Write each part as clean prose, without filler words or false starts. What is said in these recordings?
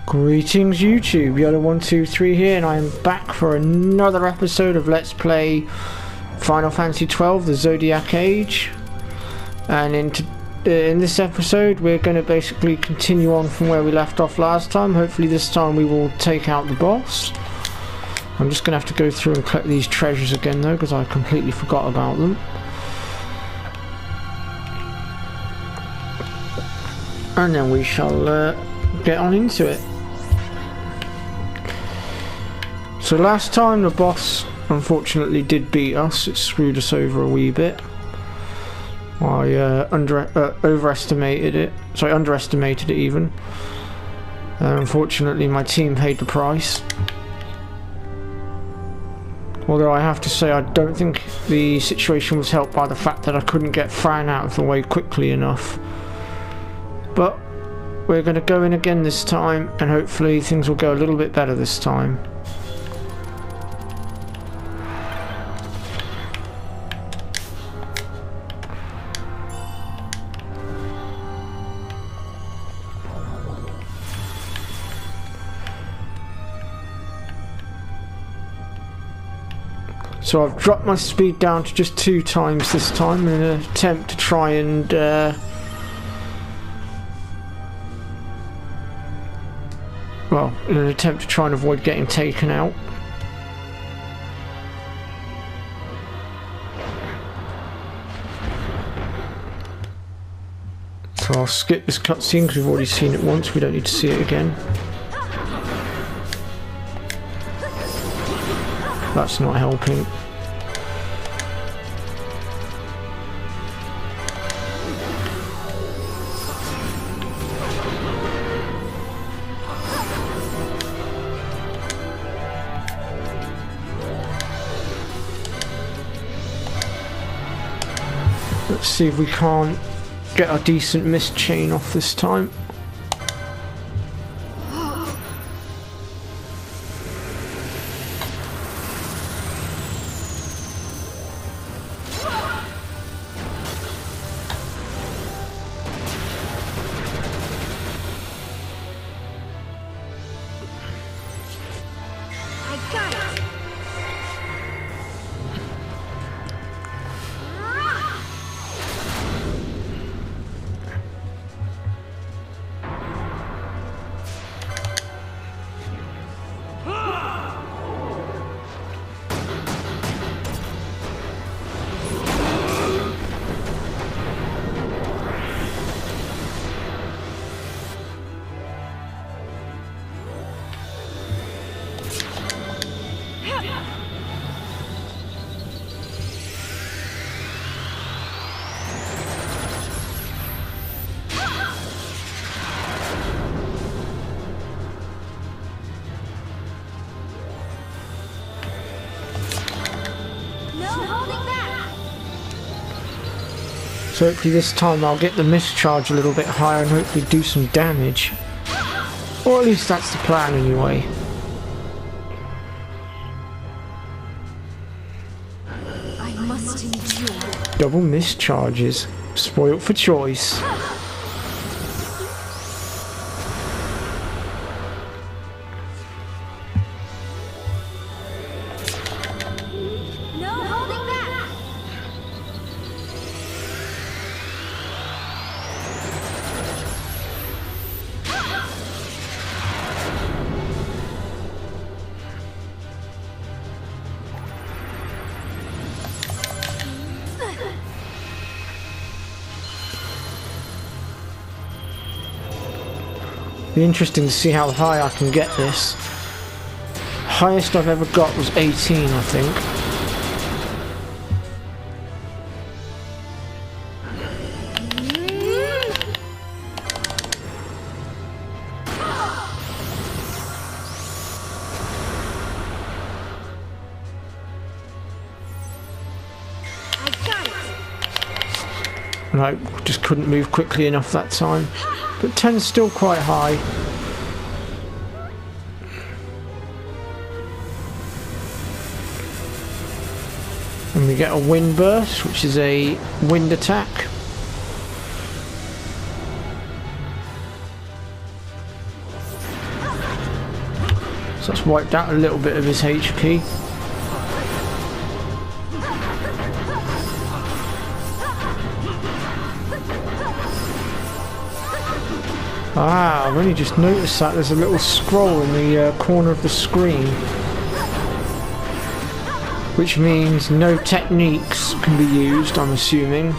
Greetings YouTube, Yoda123 here, and I am back for another episode of Let's Play Final Fantasy XII, the Zodiac Age. And in this episode we're going to basically continue on from where we left off last time. Hopefully this time we will take out the boss. I'm just going to have to go through and collect these treasures again though, because I completely forgot about them. And then we shall get on into it. So last time the boss unfortunately did beat us. It screwed us over a wee bit. I underestimated it even. Unfortunately my team paid the price. Although I have to say I don't think the situation was helped by the fact that I couldn't get Fran out of the way quickly enough. But we're going to go in again this time, and hopefully things will go a little bit better this time. So I've dropped my speed down to just 2 times this time in an attempt to try and avoid getting taken out. So I'll skip this cutscene because we've already seen it once, we don't need to see it again. That's not helping. Let's see if we can't get a decent mist chain off this time. So hopefully this time I'll get the mist charge a little bit higher and hopefully do some damage. Or at least that's the plan anyway. I must endure. Double mist charges. Spoilt for choice. Be interesting to see how high I can get this. Highest I've ever got was 18, I think. And I just couldn't move quickly enough that time. But 10's still quite high. And we get a wind burst, which is a wind attack. So that's wiped out a little bit of his HP. Ah, I've only just noticed that there's a little scroll in the corner of the screen, which means no techniques can be used, I'm assuming.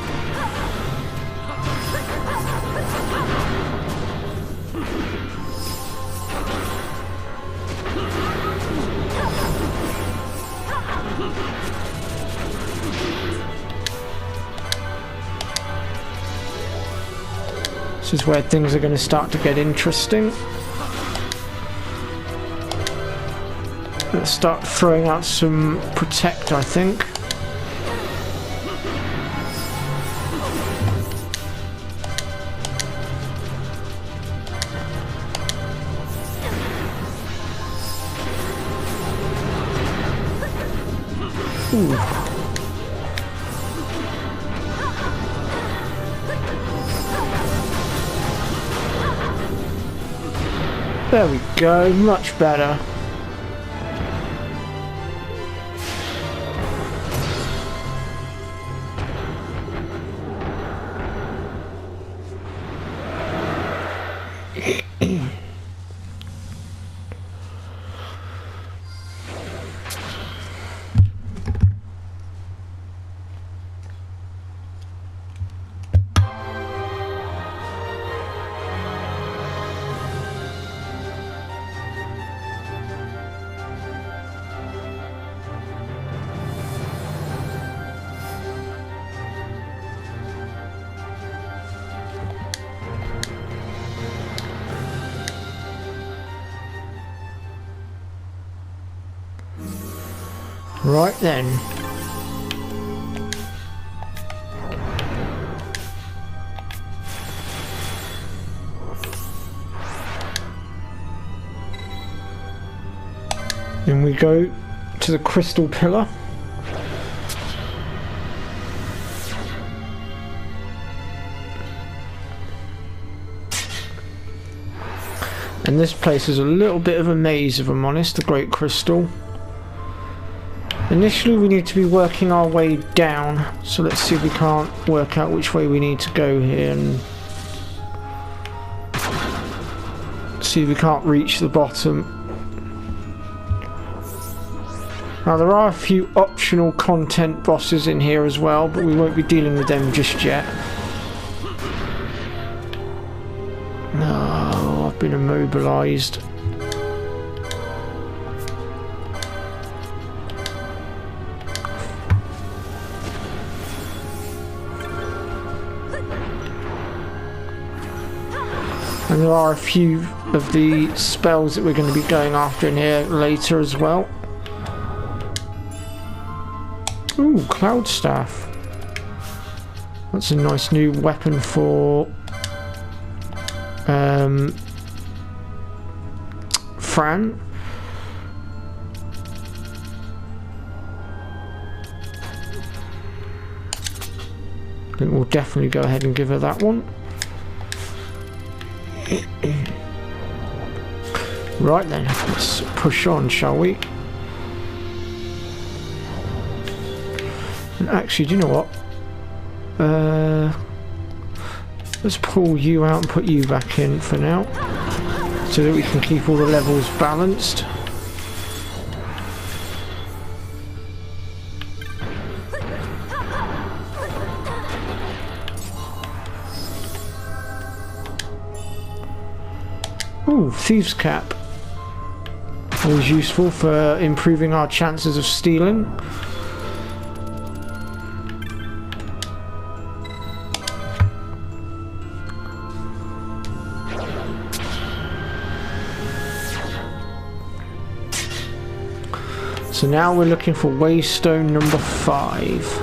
This is where things are going to start to get interesting. Let's start throwing out some protect, I think. Ooh. There we go, much better. Right then. Then we go to the crystal pillar. And this place is a little bit of a maze, if I'm honest, the Great Crystal. Initially we need to be working our way down, so let's see if we can't work out which way we need to go here and see if we can't reach the bottom. Now there are a few optional content bosses in here as well, but we won't be dealing with them just yet. No, I've been immobilized. And there are a few of the spells that we're going to be going after in here later as well. Ooh, Cloud Staff. That's a nice new weapon for Fran. I think we'll definitely go ahead and give her that one. Right then, let's push on, shall we? And actually, do you know what? Let's pull you out and put you back in for now, so that we can keep all the levels balanced. Ooh, Thieves' Cap. Always useful for improving our chances of stealing. So now we're looking for Waystone number 5.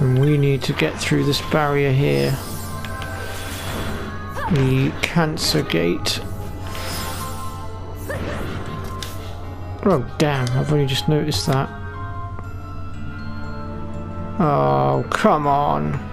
And we need to get through this barrier here. The Cancer Gate. Oh damn, I've only just noticed that. Oh, come on.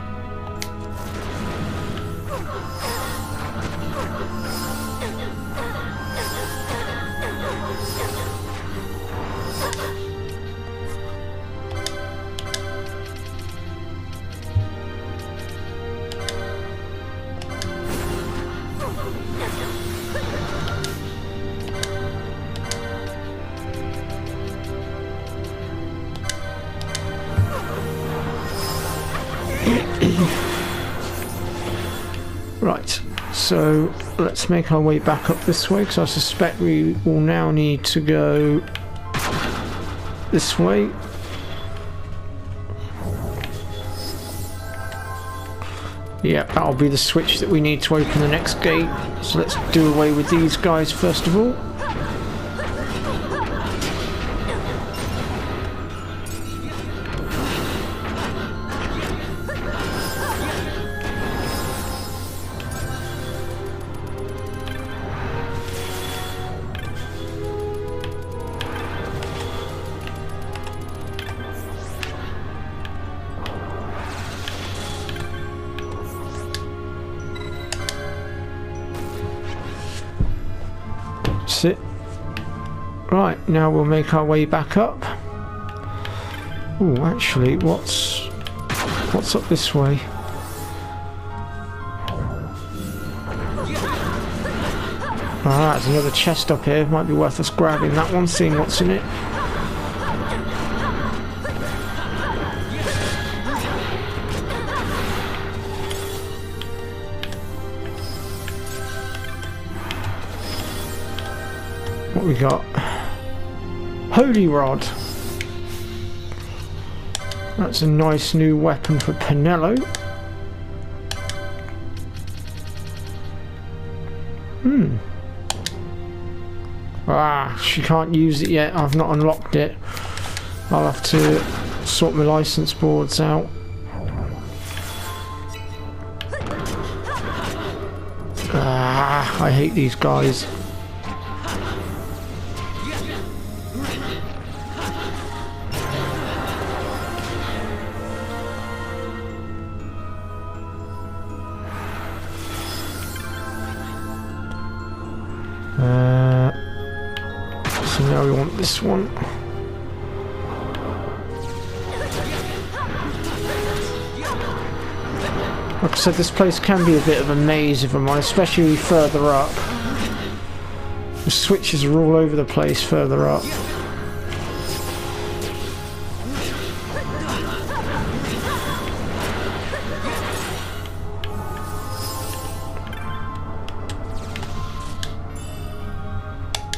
Right, so let's make our way back up this way, because I suspect we will now need to go this way. Yep, that'll be the switch that we need to open the next gate. So let's do away with these guys first of all. It. Right, now we'll make our way back up. Oh, actually, what's up this way? Ah, there's another chest up here. Might be worth us grabbing that one, seeing what's in it. What we got? Holy Rod. That's a nice new weapon for Penelo. Ah, she can't use it yet. I've not unlocked it. I'll have to sort my license boards out. Ah, I hate these guys. So now we want this one. Like I said, this place can be a bit of a maze if I'm honest, especially further up. The switches are all over the place further up.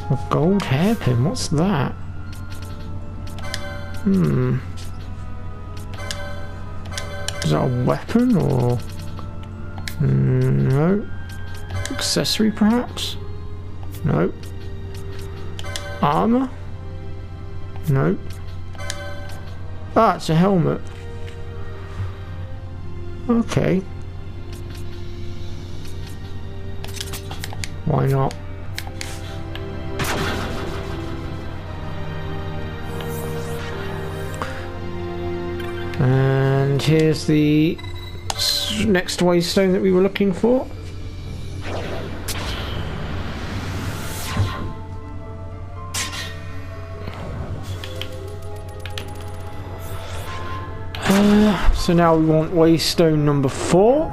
A gold hairpin, what's that? Is that a weapon or... no. Accessory perhaps? No. Armor? No. Ah, it's a helmet. Okay. Why not? And here's the next waystone that we were looking for. So now we want waystone number 4.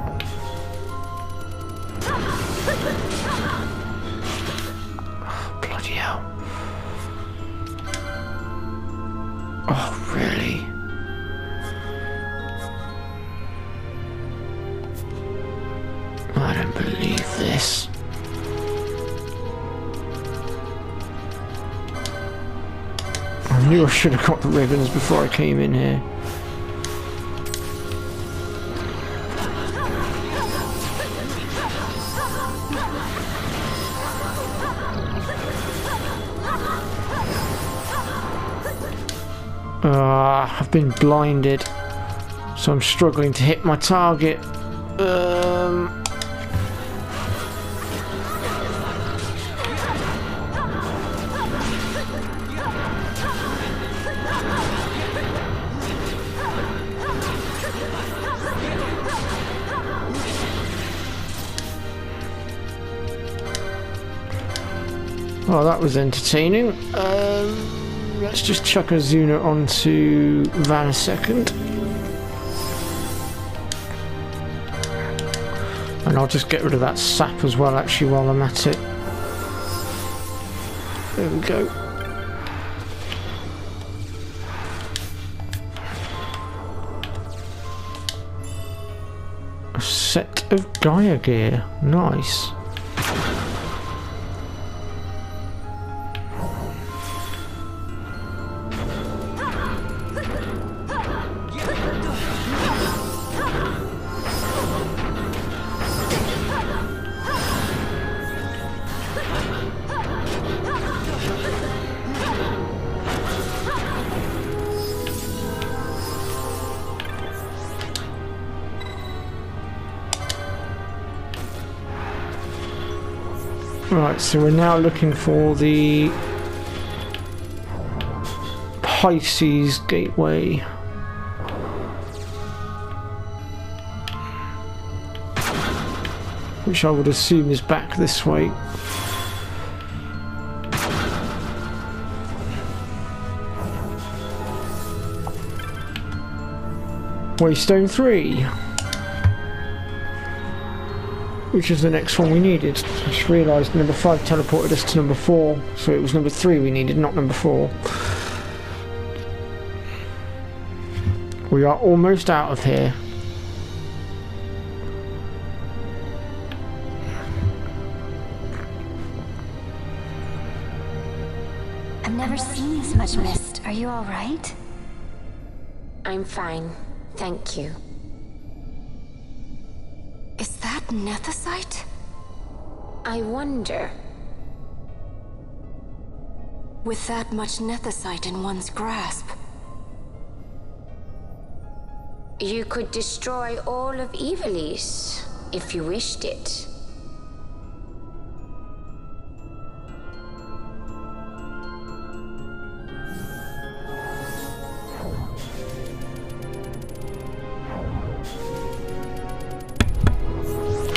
Oh, bloody hell. Oh, really? I don't believe this. I knew I should have got the ribbons before I came in here. I've been blinded, so I'm struggling to hit my target. Well, that was entertaining. Let's just chuck Azuna onto Van a second. And I'll just get rid of that sap as well, actually, while I'm at it. There we go. A set of Gaia gear. Nice. Right, so we're now looking for the Pisces Gateway. Which I would assume is back this way. Waystone 3. Which is the next one we needed. I just realised number 5 teleported us to number 4, so it was number 3 we needed, not number 4. We are almost out of here. I've never seen this much mist. Are you alright? I'm fine, thank you. Is that nethicite? I wonder. With that much nethicite in one's grasp. You could destroy all of Ivalice, if you wished it.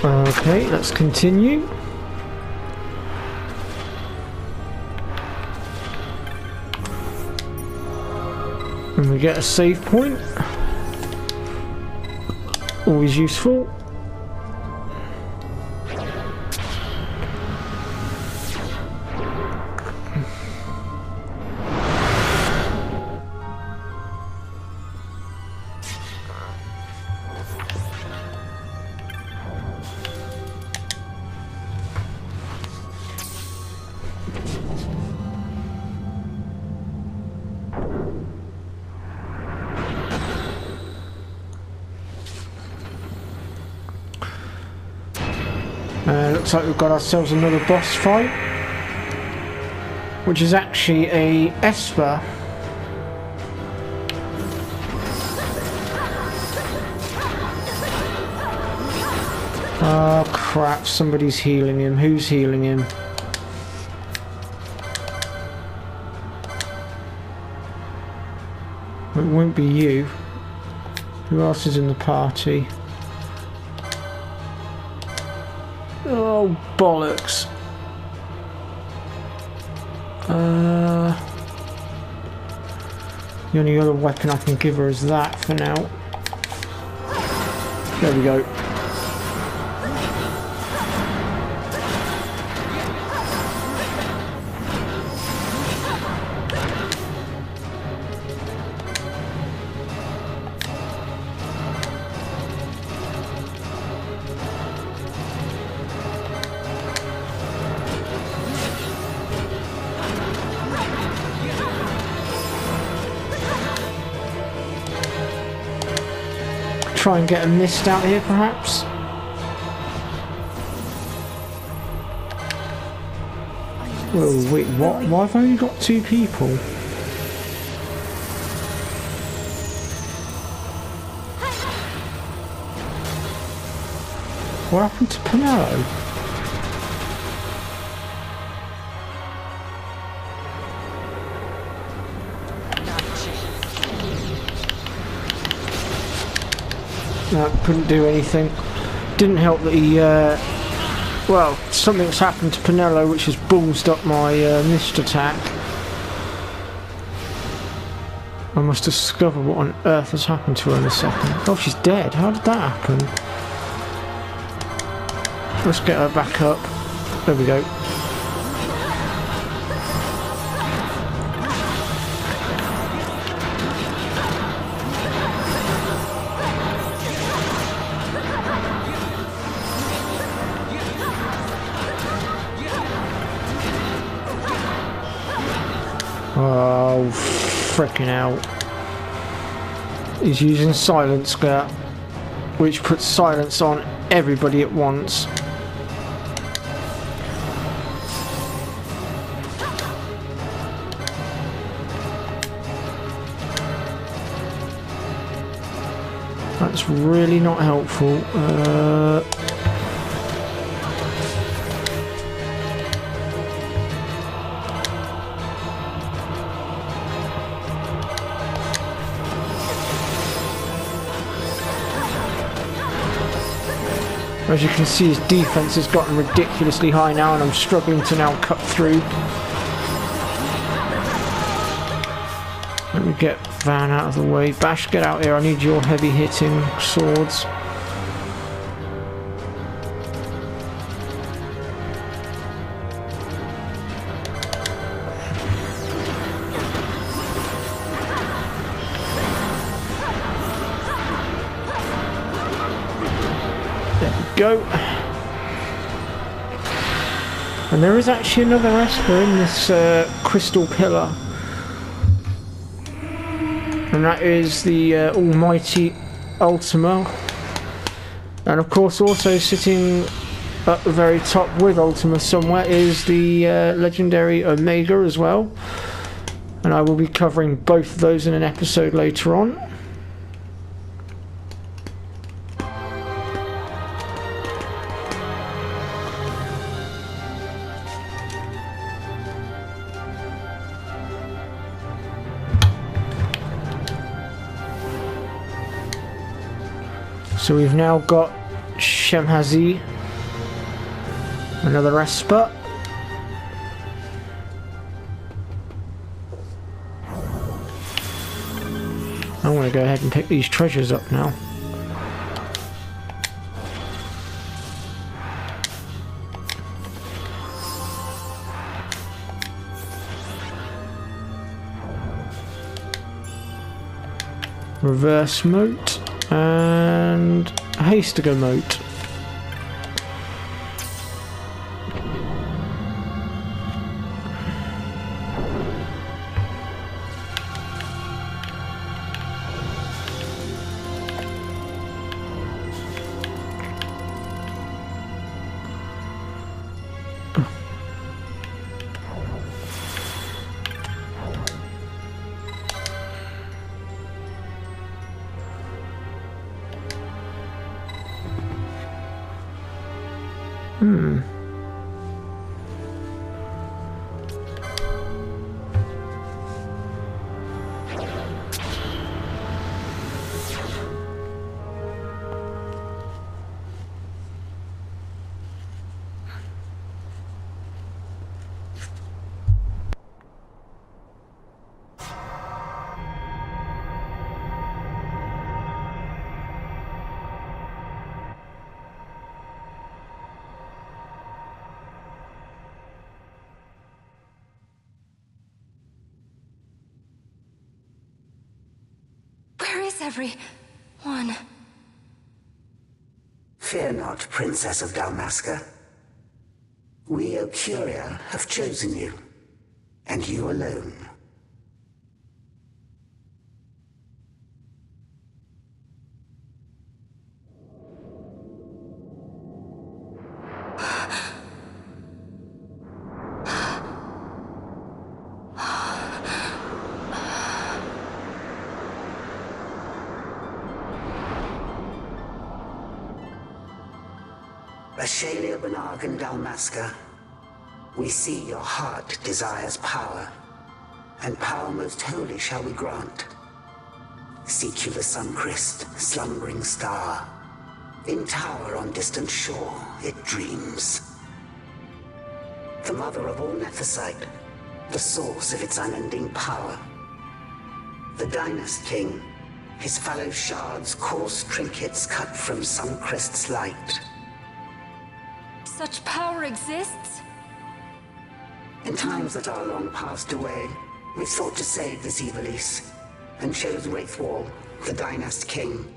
Okay, let's continue. And we get a save point. Always useful. Looks like we've got ourselves another boss fight, which is actually a Esper. Oh crap, somebody's healing him. Who's healing him? It won't be you. Who else is in the party? Oh, bollocks. The only other weapon I can give her is that for now. There we go. Try and get a mist out here, perhaps. Whoa, wait, what? Why have I only got 2 people? What happened to Pomelo? No, couldn't do anything. Didn't help that he Well, something's happened to Penelo which has ballsed up my missed attack. I must discover what on earth has happened to her in a second. Oh, she's dead. How did that happen? Let's get her back up. There we go. Oh, frickin' hell. He's using Silence Scout, which puts silence on everybody at once. That's really not helpful. As you can see, his defense has gotten ridiculously high now, and I'm struggling to now cut through. Let me get Van out of the way. Bash, get out here. I need your heavy hitting swords. Go. And there is actually another Esper in this crystal pillar, and that is the almighty Ultima. And of course also sitting at the very top with Ultima somewhere is the legendary Omega as well, and I will be covering both of those in an episode later on. So we've now got Shemhazi, another Esper. I want to go ahead and pick these treasures up now. Reverse moat. And Hastiger moat. Everyone. Fear not, Princess of Dalmasca. We, Ocuria, have chosen you, and you alone. Ashalia Banag and Dalmasca, we see your heart desires power, and power most holy shall we grant. Seek you the Suncrist, slumbering star. In tower on distant shore, it dreams. the mother of all Nethicite, the source of its unending power. The Dynast King, his fellow shards, coarse trinkets cut from Suncrist's light. Such power exists? In times that are long passed away, we sought to save this Ivalice, and chose Wraithwall, the Dynast King.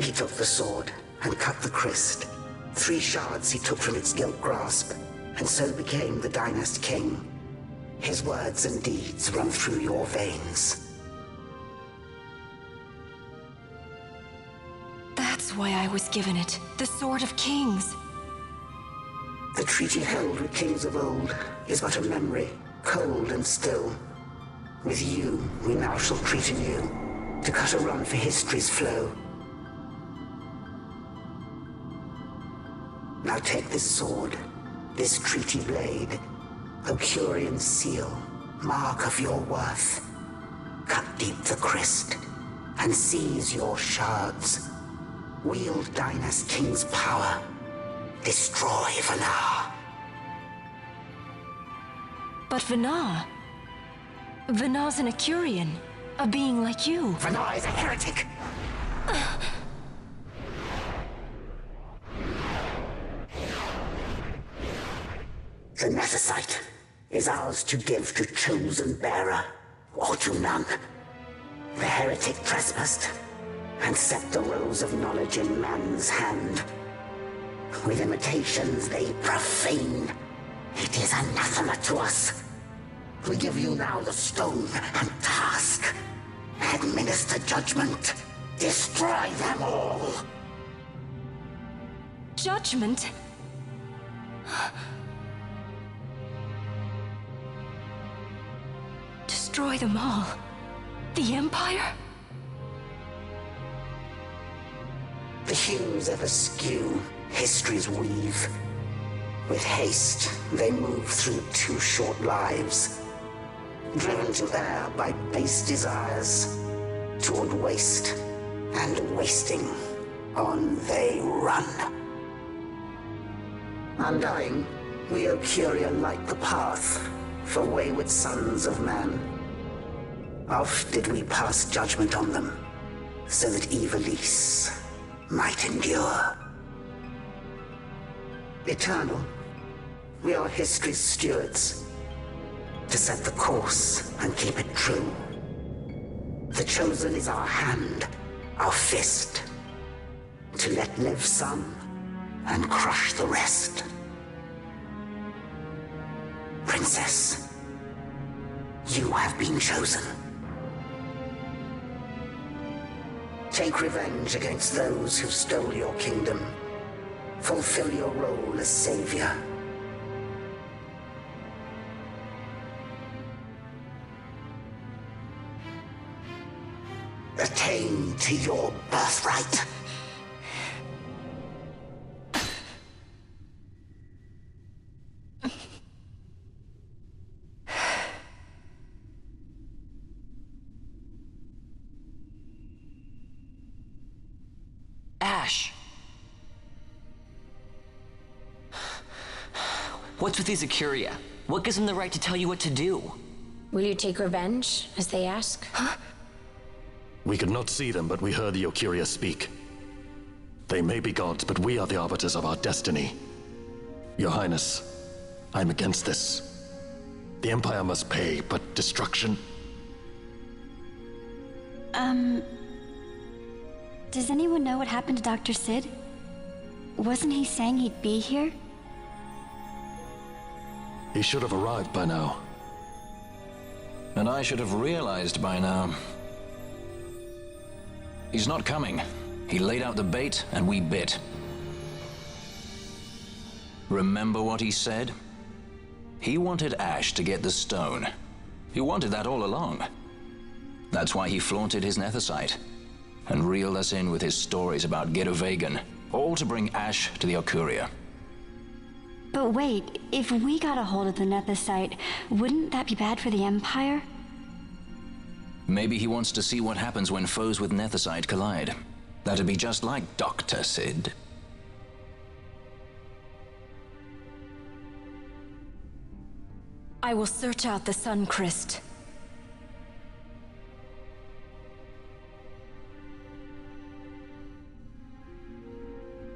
He took the sword and cut the Christ. 3 shards he took from its gilt grasp, and so became the Dynast King. His words and deeds run through your veins. That's why I was given it. The Sword of Kings. The treaty held with kings of old is but a memory, cold and still. With you, we now shall treat anew, to cut a run for history's flow. Now take this sword, this treaty blade, Ocurian seal, mark of your worth. Cut deep the Christ, and seize your shards. Wield Dynast King's power. Destroy Vanar. But Vanar... Vanar's an Ocurian, a being like you. Vanar is a heretic! The Nethicite is ours to give to chosen bearer, or to none. The heretic trespassed, and set the rose of knowledge in man's hand. With imitations they profane. It is anathema to us. We give you now the stone and task. Administer judgment. Destroy them all. Judgment? Destroy them all? The Empire? The hues ever skew, history's weave. With haste, they move through too short lives. Driven to err by base desires, toward waste, and wasting, on they run. Undying, we Ocurian light the path for wayward sons of man. Oft did we pass judgment on them, so that Ivalice might endure. Eternal, we are history's stewards, to set the course and keep it true. The chosen is our hand, our fist, to let live some and crush the rest. Princess, you have been chosen. Take revenge against those who stole your kingdom. Fulfill your role as savior. Attain to your birthright. Ash! What's with these Ocuria? What gives them the right to tell you what to do? Will you take revenge, as they ask? We could not see them, but we heard the Ocuria speak. They may be gods, but we are the arbiters of our destiny. Your Highness, I'm against this. The Empire must pay, but destruction? Does anyone know what happened to Dr. Sid? Wasn't he saying he'd be here? He should have arrived by now. And I should have realized by now. He's not coming. He laid out the bait, and we bit. Remember what he said? He wanted Ash to get the stone. He wanted that all along. That's why he flaunted his Nethicite, and reeled us in with his stories about Gidovegan, all to bring Ash to the Ocuria. But wait, if we got a hold of the Nethicite, wouldn't that be bad for the Empire? Maybe he wants to see what happens when foes with Nethicite collide. That'd be just like Dr. Sid. I will search out the Suncrest.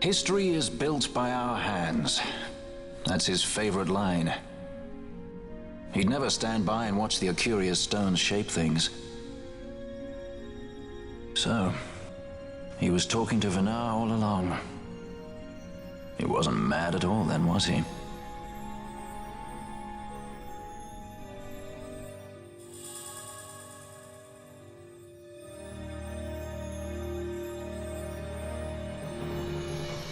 History is built by our hands. That's his favorite line. He'd never stand by and watch the Arcuria's stones shape things. So, he was talking to Venar all along. He wasn't mad at all then, was he?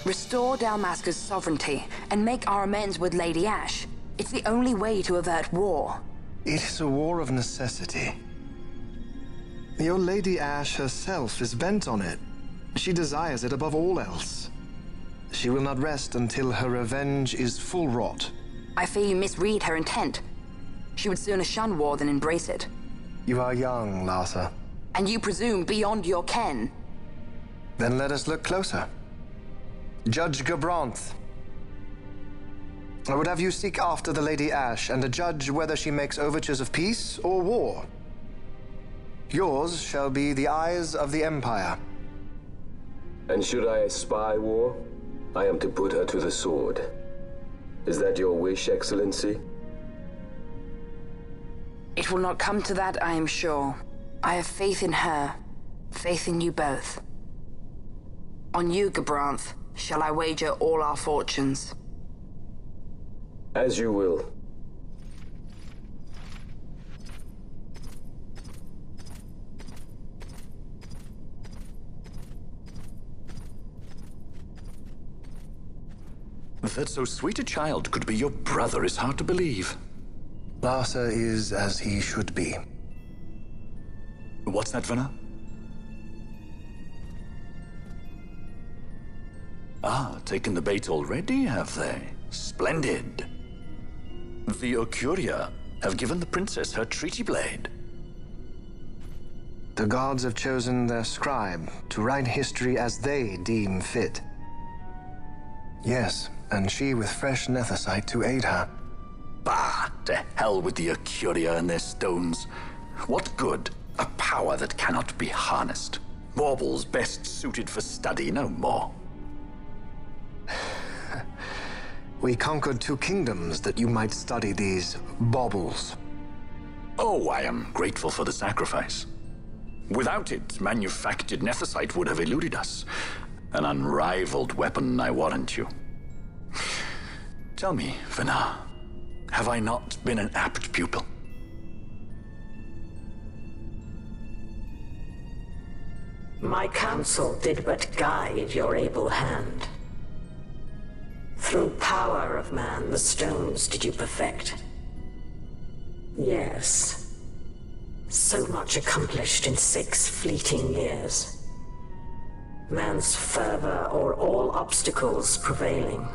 Restore Dalmasca's sovereignty and make our amends with Lady Ashe. It's the only way to avert war. It is a war of necessity. Your Lady Ashe herself is bent on it. She desires it above all else. She will not rest until her revenge is full wrought. I fear you misread her intent. She would sooner shun war than embrace it. You are young, Larsa. And you presume beyond your ken. Then let us look closer. Judge Gabranth. I would have you seek after the Lady Ashe and judge whether she makes overtures of peace or war. Yours shall be the eyes of the Empire. And should I espy war, I am to put her to the sword. Is that your wish, Excellency? It will not come to that, I am sure. I have faith in her, faith in you both. On you, Gabranth, shall I wager all our fortunes? As you will. That so sweet a child could be your brother is hard to believe. Larsa is as he should be. What's that, Venar? Ah, taken the bait already, have they? Splendid. The Arcuria have given the princess her treaty blade. The gods have chosen their scribe to write history as they deem fit. Yes, and she with fresh nethicite to aid her. Bah, to hell with the Arcuria and their stones. What good? A power that cannot be harnessed. Baubles best suited for study, no more. We conquered 2 kingdoms that you might study these baubles. Oh, I am grateful for the sacrifice. Without it, manufactured nethicite would have eluded us. An unrivaled weapon, I warrant you. Tell me, Venar, have I not been an apt pupil? My counsel did but guide your able hand. Through power of man, the stones did you perfect. Yes. So much accomplished in 6 fleeting years. Man's fervor o'er all obstacles prevailing.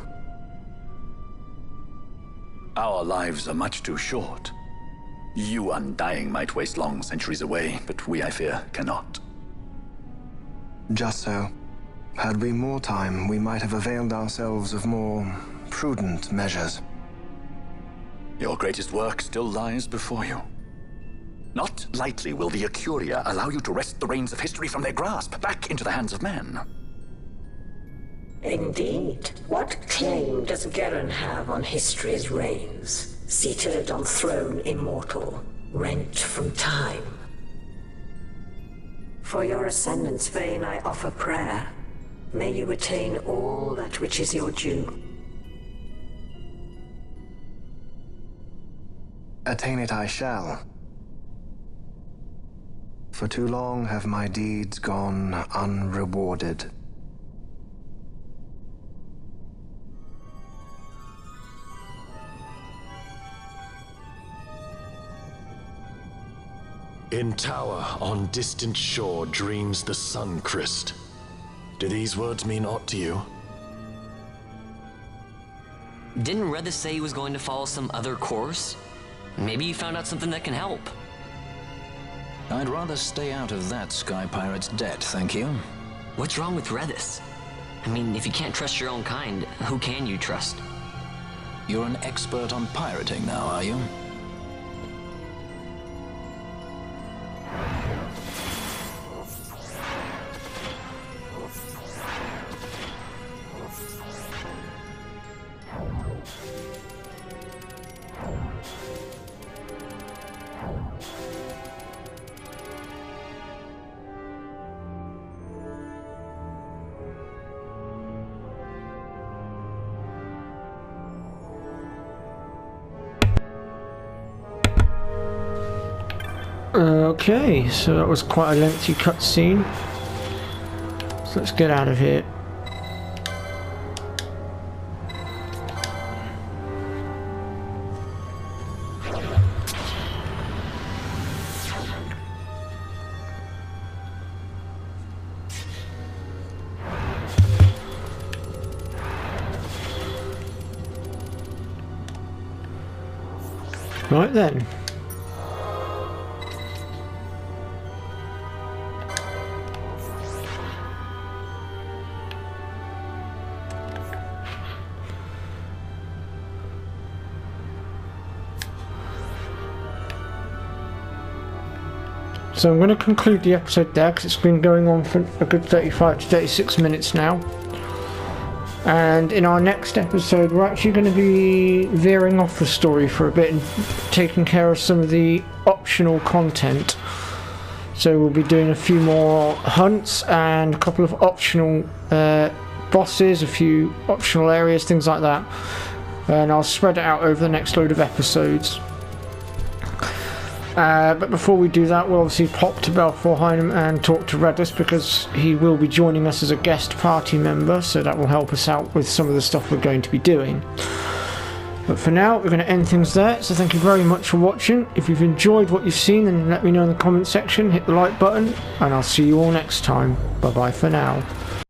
Our lives are much too short. You undying might waste long centuries away, but we, I fear, cannot. Just so. Had we more time, we might have availed ourselves of more prudent measures. Your greatest work still lies before you. Not lightly will the Arcuria allow you to wrest the reins of history from their grasp, back into the hands of men. Indeed. What claim does Garen have on history's reins, seated on throne immortal, rent from time? For your ascendant's vein I offer prayer. May you attain all that which is your due. Attain it I shall. For too long have my deeds gone unrewarded. In tower on distant shore dreams the Suncrest. Do these words mean aught to you? Didn't Redis say he was going to follow some other course? Maybe you found out something that can help. I'd rather stay out of that Sky Pirate's debt, thank you. What's wrong with Redis? I mean, if you can't trust your own kind, who can you trust? You're an expert on pirating now, are you? Okay, so that was quite a lengthy cutscene. So let's get out of here. Right then. So I'm going to conclude the episode there because it's been going on for a good 35 to 36 minutes now. And in our next episode we're actually going to be veering off the story for a bit and taking care of some of the optional content. So we'll be doing a few more hunts and a couple of optional bosses, a few optional areas, things like that. And I'll spread it out over the next load of episodes. But before we do that, we'll obviously pop to Belforheim and talk to Redis because he will be joining us as a guest party member, so that will help us out with some of the stuff we're going to be doing. But for now, we're going to end things there, so thank you very much for watching. If you've enjoyed what you've seen, then let me know in the comment section, hit the like button, and I'll see you all next time. Bye bye for now.